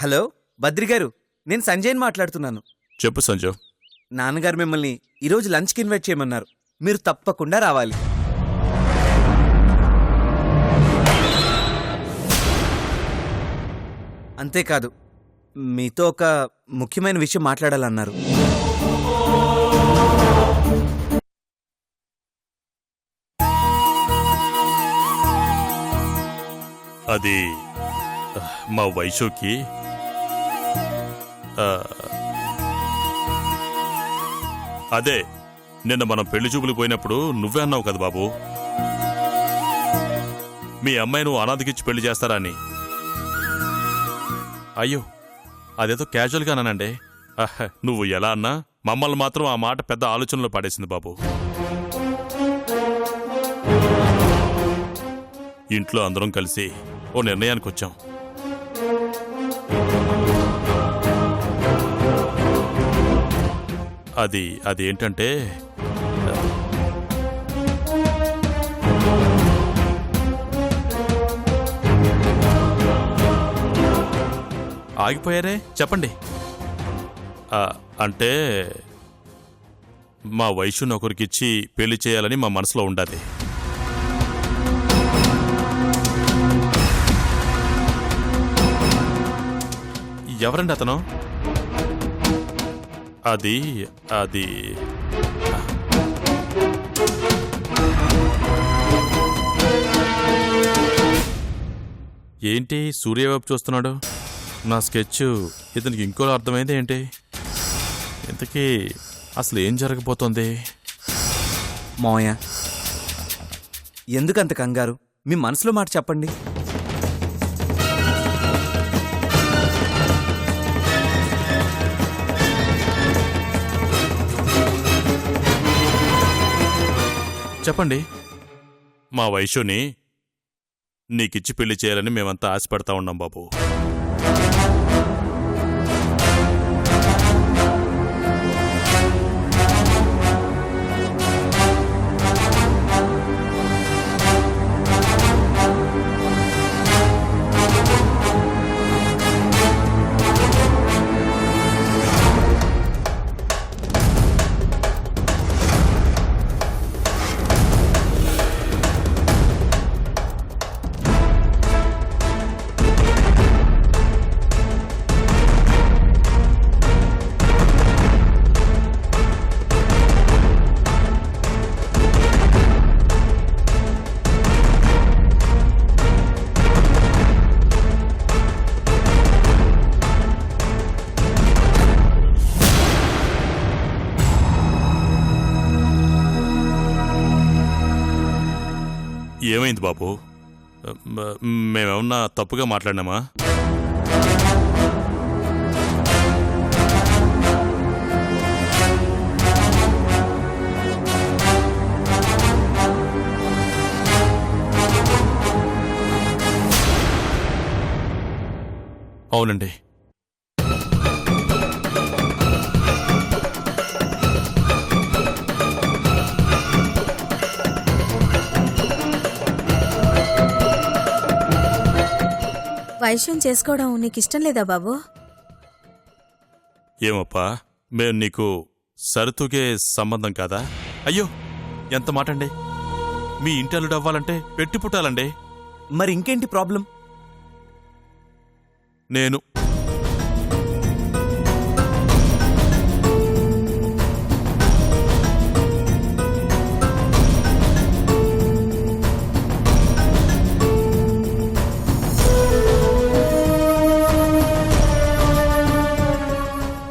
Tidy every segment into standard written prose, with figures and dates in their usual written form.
Hello Badri గారు, నేను సంజయ్ని మాట్లాడుతున్నాను. చెప్పు సంజయ్. నాన్నగారు మిమ్మల్ని ఈరోజు లంచ్కి ఇన్వైట్ చేయమన్నారు. మీరు తప్పకుండా రావాలి. అంతేకాదు, మీతో ఒక ముఖ్యమైన విషయం మాట్లాడాలన్నారు. అది మా వైషుకి అదే నిన్న మనం పెళ్లి చూపులు పోయినప్పుడు నువ్వే అన్నావు కదా బాబు, మీ అమ్మాయి నువ్వు అనాథకిచ్చి పెళ్లి చేస్తారా అని. అయ్యో, అదేదో క్యాజువల్గా అన్నానండి. నువ్వు ఎలా అన్నా మమ్మల్ని మాత్రం ఆ మాట పెద్ద ఆలోచనలో పడేసింది బాబు. ఇంట్లో అందరం కలిసి ఓ నిర్ణయానికి వచ్చాం. అదేంటంటే ఆగిపోయారే, చెప్పండి. అంటే మా వైశ్యుని ఒకరికిచ్చి పెళ్లి చేయాలని మా మనసులో ఉండాది. ఎవరండి అతను? అది ఏంటి సూర్యబాబు చూస్తున్నాడు? నా స్కెచ్ ఇతనికి ఇంకోలా అర్థమైంది ఏంటి? ఇంతకీ అసలు ఏం జరగబోతోంది? మావయ్య, ఎందుకంత కంగారు? మీ మనసులో మాట చెప్పండి. చెప్పండి. మా వైశ్యుని నీకిచ్చి పెళ్లి చేయాలని మేమంతా ఆశపడతా ఉన్నాం బాబు. ఏమైంది బాబు? మేమేమన్నా తప్పుగా మాట్లాడినామా? అవునండి. వైశ్యం చేసుకోవడం నీకిష్టం లేదా బాబు? ఏమప్పా, మేము నీకు సరితూగే సంబంధం కాదా? అయ్యో, ఎంత మాటండి! మీ ఇంటి అల్లుడు అవ్వాలంటే పెట్టి పుట్టాలండి. మరి ఇంకేంటి ప్రాబ్లం? నేను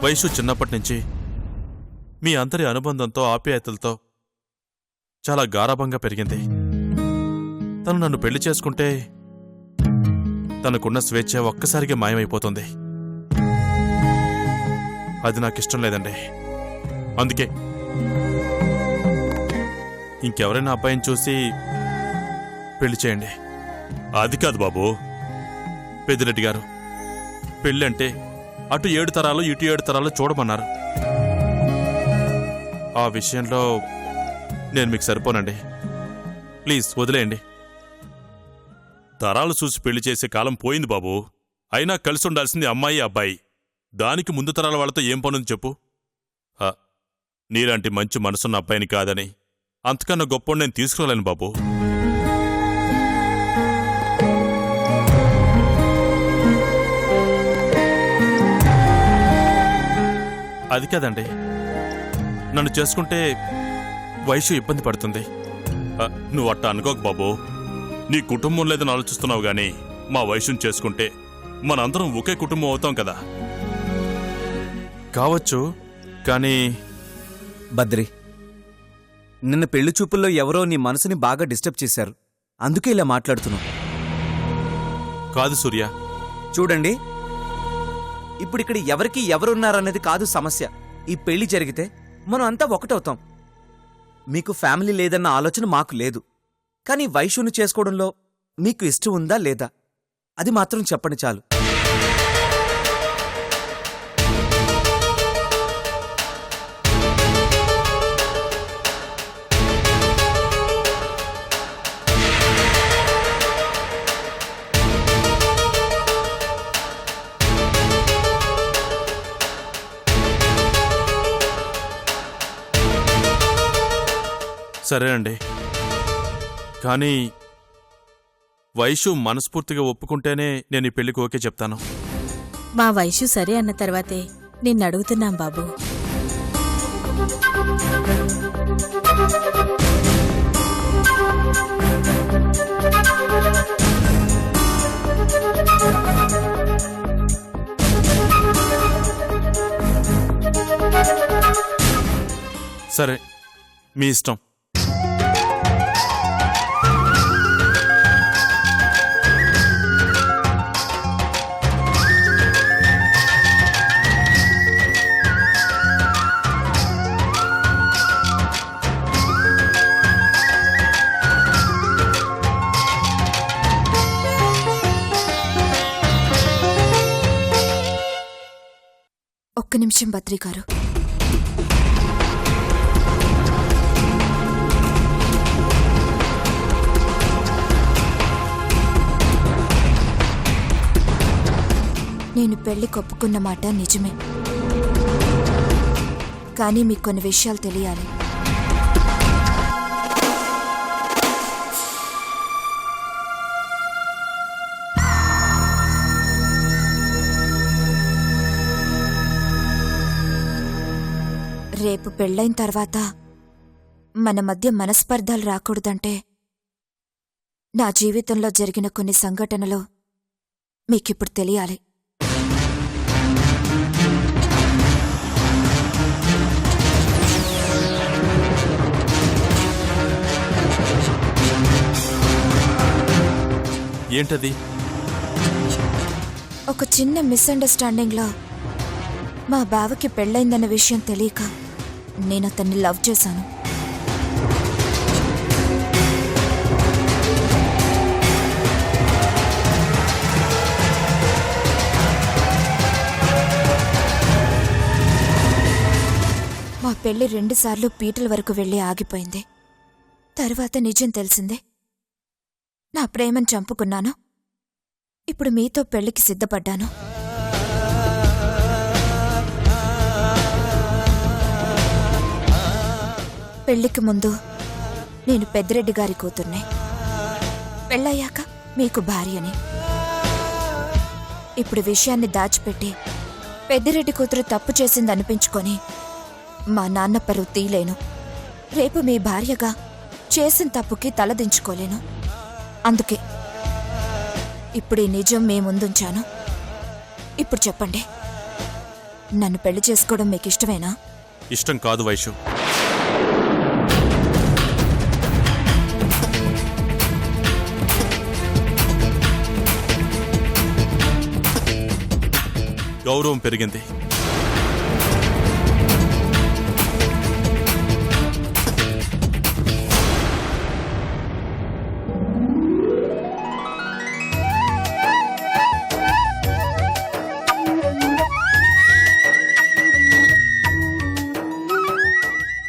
వయసు చిన్నప్పటి నుంచి మీ అందరి అనుబంధంతో ఆప్యాయతలతో చాలా గారాభంగా పెరిగింది. తను నన్ను పెళ్లి చేసుకుంటే తనకున్న స్వేచ్ఛ ఒక్కసారిగా మాయమైపోతుంది. అది నాకిష్టం లేదండి. అందుకే ఇంకెవరైనా అబ్బాయిని చూసి పెళ్లి చేయండి. అది కాదు బాబు, పెద్దిరెడ్డి గారు, పెళ్ళంటే అటు 7 తరాలు ఇటు 7 తరాలు చూడమన్నారు. ఆ విషయంలో నేను మీకు సరిపోనండి. ప్లీజ్ వదిలేయండి. తరాలు చూసి పెళ్లి చేసే కాలం పోయింది బాబు. అయినా కలిసి ఉండాల్సింది అమ్మాయి అబ్బాయి. దానికి ముందు తరాల వాళ్ళతో ఏం పనుంది చెప్పు? నీలాంటి మంచి మనసున్న అబ్బాయిని కాదని అంతకన్నా గొప్ప నేను తీసుకురాలేను బాబు. అది కాదండి, నన్ను చేసుకుంటే వయసు ఇబ్బంది పడుతుంది. నువ్వు అట్ట అనుకోకు బాబు. నీ కుటుంబం లేదని ఆలోచిస్తున్నావు గాని మా వయసును చేసుకుంటే మనందరం ఒకే కుటుంబం అవుతాం కదా. కావచ్చు, కానీ బద్రి, నిన్న పెళ్లి చూపుల్లో ఎవరో నీ మనసుని బాగా డిస్టర్బ్ చేశారు. అందుకే ఇలా మాట్లాడుతున్నావు. కాదు సూర్య. చూడండి, ఇప్పుడిక్కడ ఎవరికి ఎవరున్నారనేది కాదు సమస్య. ఈ పెళ్లి జరిగితే మనం అంతా ఒకటవుతాం. మీకు ఫ్యామిలీ లేదన్న ఆలోచన మాకు లేదు. కానీ వైశ్యుని చేసుకోవడంలో మీకు ఇష్టం ఉందా లేదా అది మాత్రం చెప్పండి చాలు. సరేనండి, కానీ వైషు మనస్ఫూర్తిగా ఒప్పుకుంటేనే నేను ఈ పెళ్లికి ఓకే చెప్తాను. మా వైశ్యు సరే అన్న తర్వాతే నిన్నడుగుతున్నాం బాబు. సరే, మీ ఇష్టం. ఒక్క నిమిషం బద్రి గారు. నేను పెళ్లి కొప్పుకున్న మాట నిజమే, కానీ మీకు కొన్ని విషయాలు తెలియాలి. రేపు పెళ్ళైన తర్వాత మన మధ్య మనస్పర్ధలు రాకూడదంటే నా జీవితంలో జరిగిన కొన్ని సంఘటనలు మీకిప్పుడు తెలియాలి. ఏంటది? ఒక చిన్న మిస్అండర్స్టాండింగ్లో మా బావకి పెళ్ళైందన్న విషయం తెలియక నేను అతన్ని లవ్ చేశాను. మా పెళ్లి 2 సార్లు పీటల వరకు వెళ్ళి ఆగిపోయింది. తర్వాత నిజం తెలిసిందే. నా ప్రేమను చంపుకున్నాను. ఇప్పుడు మీతో పెళ్లికి సిద్ధపడ్డాను. పెళ్లికి ముందు నేను పెద్దిరెడ్డి గారి కూతుర్నే, పెళ్ళయ్యాక మీకు భార్యని. ఇప్పుడు విషయాన్ని దాచిపెట్టి పెద్దిరెడ్డి కూతురు తప్పు చేసిందనిపించుకొని మా నాన్న పరువు తీలేను. రేపు మీ భార్యగా చేసిన తప్పుకి తలదించుకోలేను. అందుకే ఇప్పుడు ఈ నిజం మీ ముందుంచాను. ఇప్పుడు చెప్పండి, నన్ను పెళ్లి చేసుకోవడం మీకు ఇష్టమేనా? ఇష్టం కాదు వైషు. గౌరవం పెరిగింది.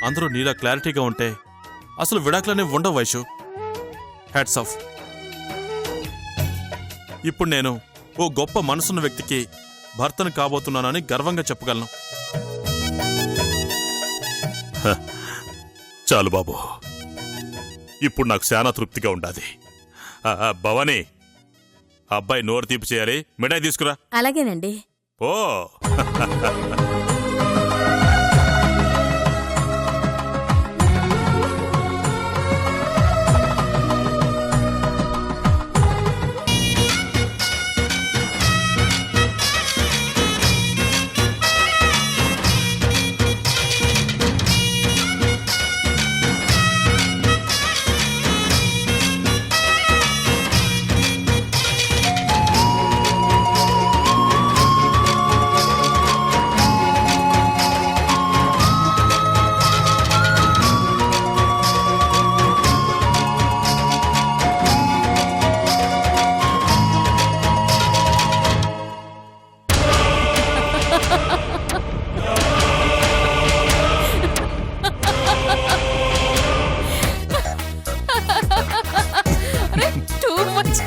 అందరూ నీలా క్లారిటీగా ఉంటే అసలు విడాకులనే ఉండవు వైషు. Hats off. ఇప్పుడు నేను ఓ గొప్ప మనసున్న వ్యక్తికి భర్తను కాబోతున్నానని గర్వంగా చెప్పగలను. హ, చాలు బాబు, ఇప్పుడు నాకు చాలా తృప్తిగా ఉండాది. భవానీ, అబ్బాయి నోరు తీపి చేయాలి, మిఠాయి తీసుకురా. అలాగేనండి. ఓ Too much.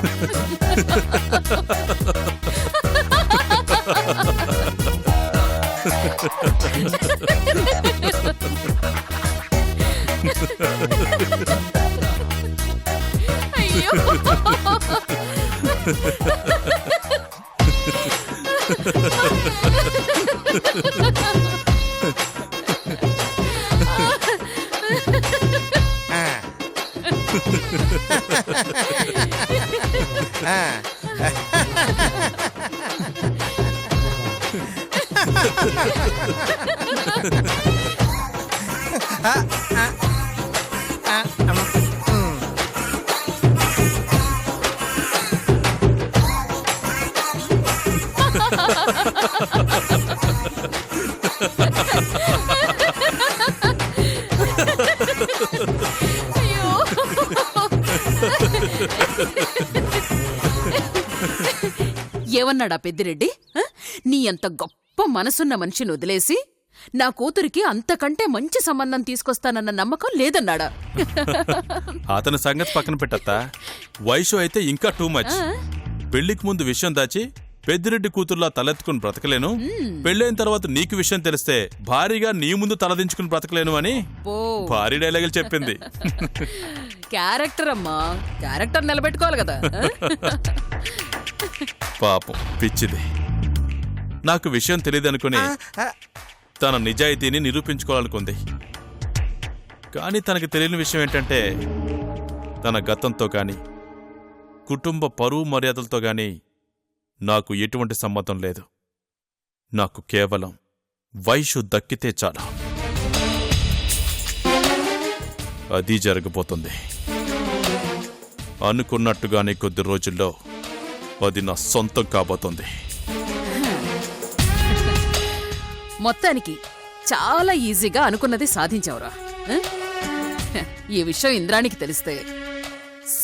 అయ్యో ఏమన్నాడా పెద్దిరెడ్డి? నీ అంత గొప్ప మనసున్న మనిషిని వదిలేసి నా కూతురికి అంతకంటే మంచి సంబంధం తీసుకొస్తానన్న నమ్మకం లేదన్నాడా? అతని సంగతి పక్కన పెట్టత్తా, వయసు అయితే ఇంకా టూ మచ్. పెళ్లికి ముందు విషయం దాచి పెద్దిరెడ్డి కూతుర్లా తలెత్తుకుని బ్రతకలేను, పెళ్ళైన తర్వాత నీకు విషయం తెలిస్తే భారీగా నీ ముందు తలదించుకుని బ్రతకలేను అని భారీ డైలాగులు చెప్పింది. క్యారెక్టర్ అమ్మా, క్యారెక్టర్ నిలబెట్టుకోవాలి కదా. పాపం పిచ్చిది. నాకు విషయం తెలియదనుకుని తన నిజాయితీని నిరూపించుకోవాలనుకుంది. కానీ తనకి తెలియని విషయం ఏంటంటే, తన గతంతో గాని కుటుంబ పరువు మర్యాదలతో గాని నాకు ఎటువంటి సంబంధం లేదు. నాకు కేవలం వయసు దక్కితే చాలు. అది జరగబోతుంది. అనుకున్నట్టుగానే కొద్ది రోజుల్లో అది నా సొంతం కాబోతుంది. మొత్తానికి చాలా ఈజీగా అనుకున్నది సాధించావురా. ఈ విషయం ఇంద్రానికి తెలిస్తే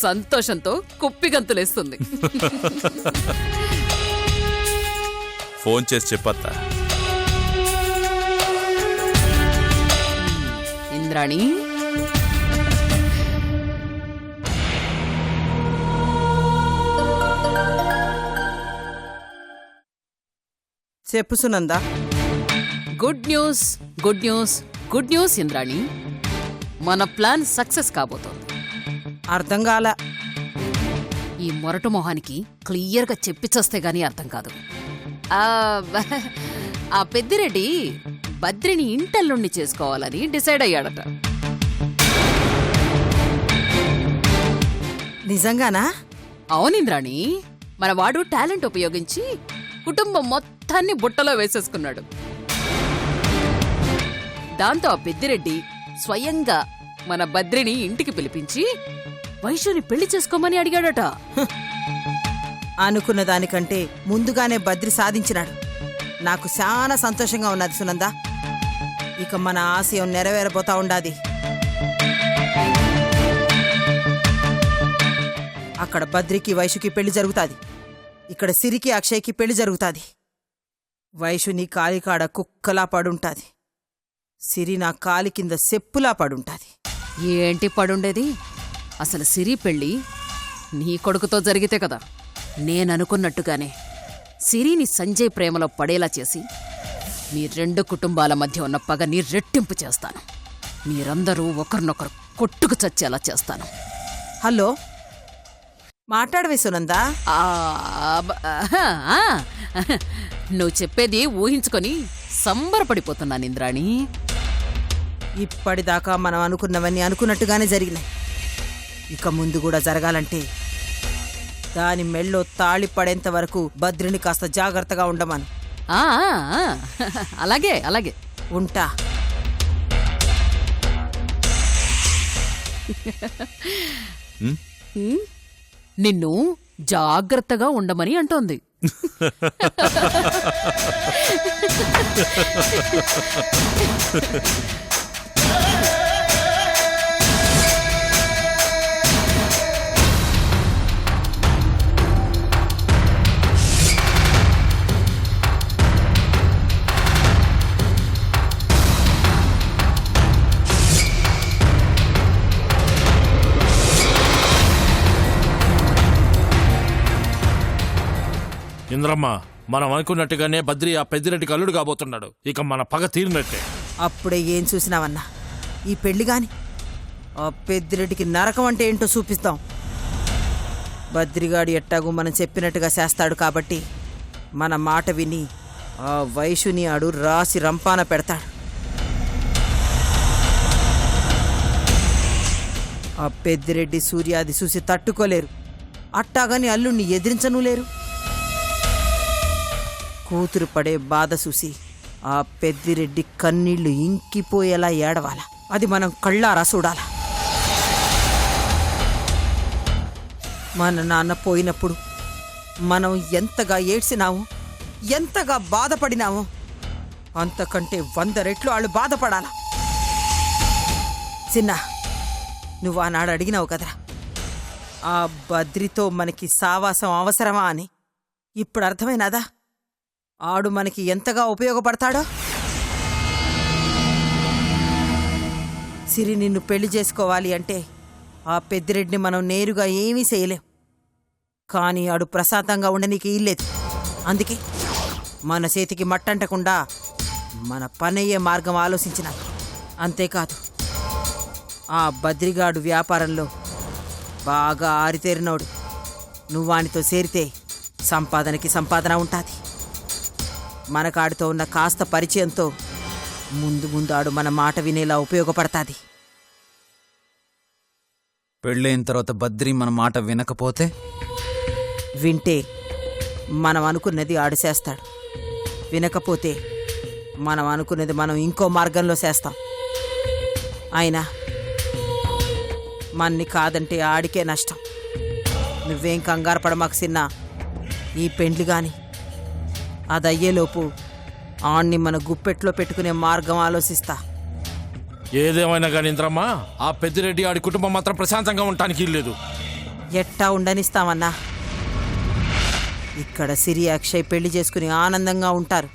సంతోషంతో కుప్పిగంతులేస్తుంది. ఫోన్ చేసి చెప్పత్తా. ఇంద్రాణి, చెప్పు Sunanda. Good news, good news, good news Indrani. మన ప్లాన్ సక్సెస్ కాబోతోంది. అర్థం కాల. ఈ మొరటు మొహానికి క్లియర్గా చెప్పిచ్చొస్తే గానీ అర్థం కాదు. ఆ పెద్దిరెడ్డి బద్రిని ఇంటల్లుండి చేసుకోవాలని డిసైడ్ అయ్యాడట. నిజంగానా? అవునింద్రాణి, మన వాడు టాలెంట్ ఉపయోగించి కుటుంబం మొత్తాన్ని బుట్టలో వేసేసుకున్నాడు. దాంతో ఆ పెద్దిరెడ్డి స్వయంగా మన బద్రిని ఇంటికి పిలిపించి వైశ్యుని పెళ్లి చేసుకోమని అడిగాడట. అనుకున్న దానికంటే ముందుగానే బద్రి సాధించినాడు. నాకు చాలా సంతోషంగా ఉన్నది సునందా. ఇక మన ఆశయం నెరవేరబోతా ఉండాది. అక్కడ బద్రికి వైశ్యుకి పెళ్లి జరుగుతాది. ఇక్కడ సిరికి అక్షయ్కి పెళ్లి జరుగుతాది. వైశ్యు నీ కాలికాడ కుక్కలా పడుంటాది. సిరి నా కాలి కింద సెప్పులా పడుంటాది. ఏంటి పడుండేది? అసలు సిరి పెళ్ళి నీ కొడుకుతో జరిగితే కదా నేననుకున్నట్టుగానే సిరిని సంజయ్ ప్రేమలో పడేలా చేసి మీ రెండు కుటుంబాల మధ్య ఉన్న పగని రెట్టింపు చేస్తాను. మీరందరూ ఒకరినొకరు కొట్టుకు చచ్చేలా చేస్తాను. హలో, మాట్లాడవే సునందా. ఆ, నువ్వు చెప్పేది ఊహించుకొని సంబరపడిపోతున్నాను ఇంద్రాణి. ఇప్పటిదాకా మనం అనుకున్నవన్నీ అనుకున్నట్టుగానే జరిగినాయి. ఇక ముందు కూడా జరగాలంటే దాని మెళ్ళో తాళి పడేంత వరకు బద్రిని కాస్త జాగ్రత్తగా ఉండమను. ఆ, అలాగే అలాగే. ఉంటా. నిన్ను జాగ్రత్తగా ఉండమని అంటోంది. ఇంద్రమ్మ, మనం అనుకున్నట్టుగానే బద్రి ఆ పెద్దిరెడ్డికి అల్లుడు కాబోతున్నాడు. ఇక మన పగ తీరినట్టే. అప్పుడే ఏం చూసినావన్నా, ఈ పెళ్లి గాని ఆ పెద్దిరెడ్డికి నరకం అంటే ఏంటో చూపిస్తాం. బద్రిగాడు ఎట్టాగు మనం చెప్పినట్టుగా చేస్తాడు కాబట్టి మన మాట విని ఆ వైషుని ఆడు రాసి రంపాన పెడతాడు. ఆ పెద్దిరెడ్డి సూర్యాది చూసి తట్టుకోలేరు. అట్టాగని అల్లుణ్ణి ఎదిరించను లేరు. కూతురు పడే బాధ చూసి ఆ పెద్దిరెడ్డి కన్నీళ్లు ఇంకిపోయేలా ఏడవాల. అది మనం కళ్ళారా చూడాల. మన నాన్న పోయినప్పుడు మనం ఎంతగా ఏడ్చినాము, ఎంతగా బాధపడినాము, అంతకంటే 100 రెట్లు వాళ్ళు బాధపడాల. చిన్న, నువ్వు ఆనాడు అడిగినావు కదరా, ఆ బద్రితో మనకి సావాసం అవసరమా అని. ఇప్పుడు అర్థమైనాదా ఆడు మనకి ఎంతగా ఉపయోగపడతాడో? సిరి నిన్ను పెళ్లి చేసుకోవాలి అంటే ఆ పెద్దిరెడ్డిని మనం నేరుగా ఏమీ చేయలేం. కానీ ఆడు ప్రశాంతంగా ఉండనీకి ఇల్లేదు. అందుకే మన చేతికి మట్టంటకుండా మన పనయ్యే మార్గం ఆలోచించిన. అంతేకాదు, ఆ బద్రిగాడు వ్యాపారంలో బాగా ఆరితేరినోడు. నువ్వానితో చేరితే సంపాదనకి సంపాదన ఉంటుంది. మనకాడితో ఉన్న కాస్త పరిచయంతో ముందు ముందు ఆడు మన మాట వినేలా ఉపయోగపడతాది. పెళ్ళైన తర్వాత బద్రి మన మాట వినకపోతే వింటే మనం అనుకున్నది ఆడు చేస్తాడు. వినకపోతే మనం అనుకున్నది మనం ఇంకో మార్గంలో చేస్తాం. అయినా మన్ని కాదంటే ఆడికే నష్టం. నువ్వేం కంగారు పడమాకు సిన్నా. ఈ పెండ్లి గాని అదయ్యేలోపు ఆణ్ణి మన గుప్పెట్లో పెట్టుకునే మార్గం ఆలోచిస్తా. ఏదేమైనా కానీ ఇంద్రమ్మ, ఆ పెద్దిరెడ్డి ఆడి కుటుంబం మాత్రం ప్రశాంతంగా ఉండటానికి ఇల్లేదు. ఎట్టా ఉండనిస్తామన్నా? ఇక్కడ సిరి అక్షయ్ పెళ్లి చేసుకుని ఆనందంగా ఉంటారు.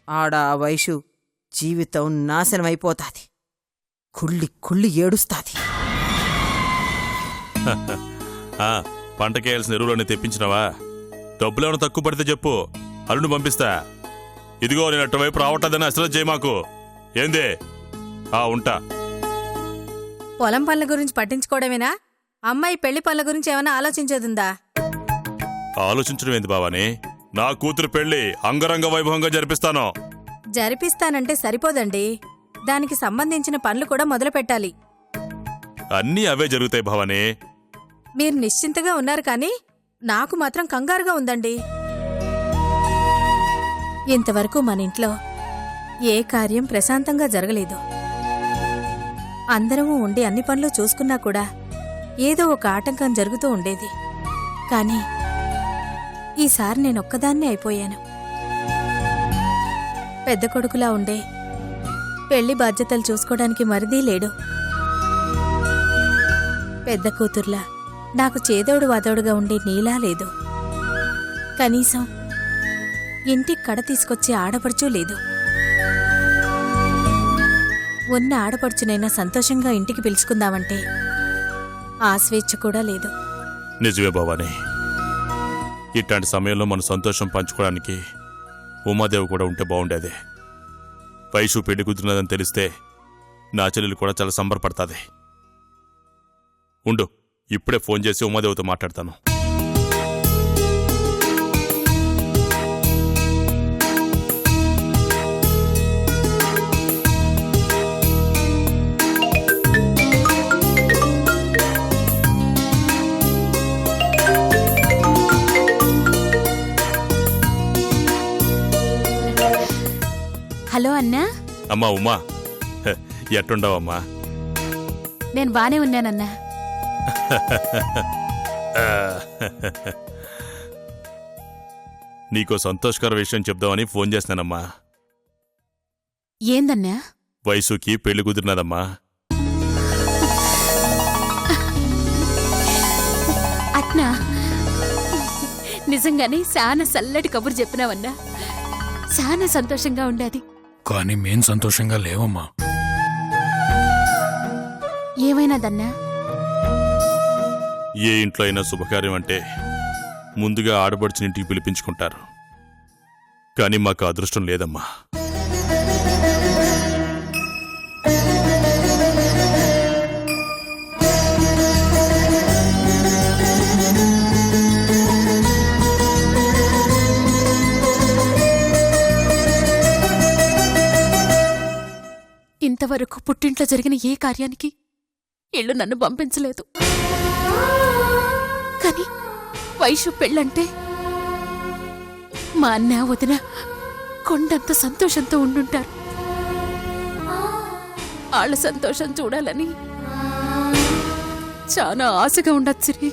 ఆడ ఆ వైషు జీవితం నాశనమైపోతాది. కుళ్ళి కుళ్ళి ఏడుస్తాది. పంటకేయాల్సిన ఎరువులన్నీ తెప్పించినవా? డబ్బులేమైనా తక్కువ పడితే చెప్పు, అల్లుని పంపిస్తా. ఇదిగో నేను అటువైపు రావట్లేదని అసలు చేయమాకు. ఏందే? ఉంటా. పొలం పనుల గురించి పట్టించుకోవడమేనా? అమ్మాయి పెళ్లి పనుల గురించి ఏమైనా ఆలోచించేదుందా? ఆలోచించడం ఏంది బావాని? నా కూతురు పెళ్లి అంగరంగ వైభవంగా జరిపిస్తాను. జరిపిస్తానంటే సరిపోదండి, దానికి సంబంధించిన పనులు కూడా మొదలు పెట్టాలి. అన్నీ అవే జరుగుతాయి భవాని. మీరు నిశ్చింతగా ఉన్నారు కానీ నాకు మాత్రం కంగారుగా ఉందండి. ఇంతవరకు మన ఇంట్లో ఏ కార్యం ప్రశాంతంగా జరగలేదు. అందరము ఉండి అన్ని పనులు చూసుకున్నా కూడా ఏదో ఒక ఆటంకం జరుగుతూ ఉండేది. కానీ ఈసారి నేనొక్కదాన్నే అయిపోయాను. పెద్ద కొడుకులా ఉండే పెళ్లి బాధ్యతలు చూసుకోవడానికి మరిదీ లేడు. పెద్ద కూతుర్లా నాకు చేదోడు వాదోడుగా ఉండే నీలా లేదు. కనీసం ఇంటికి కడ తీసుకొచ్చే ఆడపడుచూ లేదు. ఉన్న ఆడపడుచునైనా సంతోషంగా ఇంటికి పిలుచుకుందామంటే ఆ స్వేచ్ఛ కూడా లేదు. నిజమే భవాని, ఇట్లాంటి సమయంలో మన సంతోషం పంచుకోవడానికి ఉమాదేవి కూడా ఉంటే బాగుండేది. వైషు పెళ్లి కుదిరినదని తెలిస్తే నా చెల్లెలు కూడా చాలా సంబరపడుతుంది. ఉండు, ఇప్పుడే ఫోన్ చేసి ఉమాదేవితో మాట్లాడతాను. హలో అన్నా, అమ్మా ఉమా, ఎట్టుండవమ్మా? నేను బానే ఉన్నానన్నా. నీకో సంతోషకర విషయం చెప్దామని ఫోన్ చేస్తానమ్మా. ఏందన్నా? వైసుకి పెళ్లి కుదిరినదమ్మా. అట్నా? నిజంగానే చాలా చల్లటి కబురు చెప్పినావన్నా. చాలా సంతోషంగా ఉండేది. కానీ మేం సంతోషంగా లేవమ్మా. ఏమైనాదన్నా? ఏ ఇంట్లో అయినా శుభకార్యం అంటే ముందుగా ఆడబడుచునింటికి పిలిపించుకుంటారు. కానీ మాకు అదృష్టం లేదమ్మా. ఇంతవరకు పుట్టింట్లో జరిగిన ఏ కార్యానికి ఇళ్ళు నన్ను పంపించలేదు. కానీ వైషు పెళ్ళంటే మా అన్న వదిన కొండంత సంతోషంతో ఉండుంటారు. వాళ్ళ సంతోషం చూడాలని చాలా ఆశగా ఉండదు సిరి.